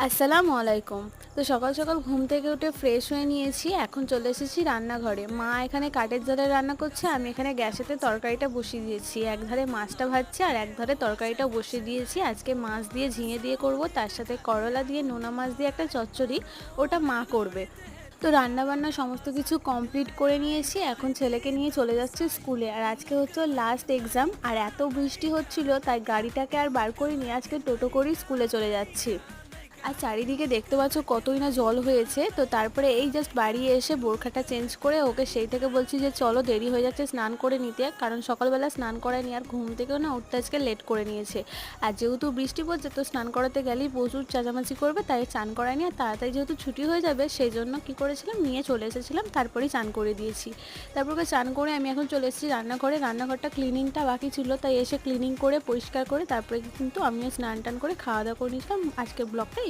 আসসালামু আলাইকুম। তো সকাল সকাল ঘুম থেকে উঠে ফ্রেশ হয়ে নিয়েছি। এখন চলে এসেছি রান্নাঘরে। মা এখানে কাঠের জালে রান্না করছে, আমি এখানে গ্যাসেতে তরকারিটা বসিয়ে দিয়েছি। একধারে মাছটা ভাজছে আর একধারে তরকারিটাও বসিয়ে দিয়েছি। আজকে মাছ দিয়ে ঝিঙে দিয়ে করব, তার সাথে করলা দিয়ে নোনা মাছ দিয়ে একটা চচ্চড়ি, ওটা মা করবে। তো রান্নাবান্না সমস্ত কিছু কমপ্লিট করে নিয়েছি। এখন ছেলেকে নিয়ে চলে যাচ্ছি স্কুলে। আর আজকে হচ্ছে ওর লাস্ট এক্সাম, আর এত বৃষ্টি হচ্ছিল তাই গাড়িটাকে আর বার করিনি, আজকে টোটো করেই স্কুলে চলে যাচ্ছি। আর চারিদিকে দেখতে পাচ্ছ কতই না জল হয়েছে। তো তারপরে এই জাস্ট বাড়ি এসে বোরখাটা চেঞ্জ করে ওকে সেই থেকে বলছি যে চলো, দেরি হয়ে যাচ্ছে স্নান করে নিতে, কারণ সকালবেলা স্নান করায়নি আর ঘুম থেকেও না উঠতে আজকে লেট করে নিয়েছে। আর যেহেতু বৃষ্টি পড়ছে তো স্নান করাতে গেলেই প্রচুর চেঁচামেচি করবে, তাই চান করায়নি। আর তাড়াতাড়ি যেহেতু ছুটি হয়ে যাবে সেই জন্য কী করেছিলাম, নিয়ে চলে এসেছিলাম, তারপরেই চান করে দিয়েছি। তারপর ওকে চান করে আমি এখন চলে এসেছি রান্নাঘরে। রান্নাঘরটা ক্লিনিংটা বাকি ছিল, তাই এসে ক্লিনিং করে পরিষ্কার করে তারপরে কিন্তু আমিও স্নান টান করে খাওয়া দাওয়া করে নিয়েছিলাম। আজকের ব্লগটা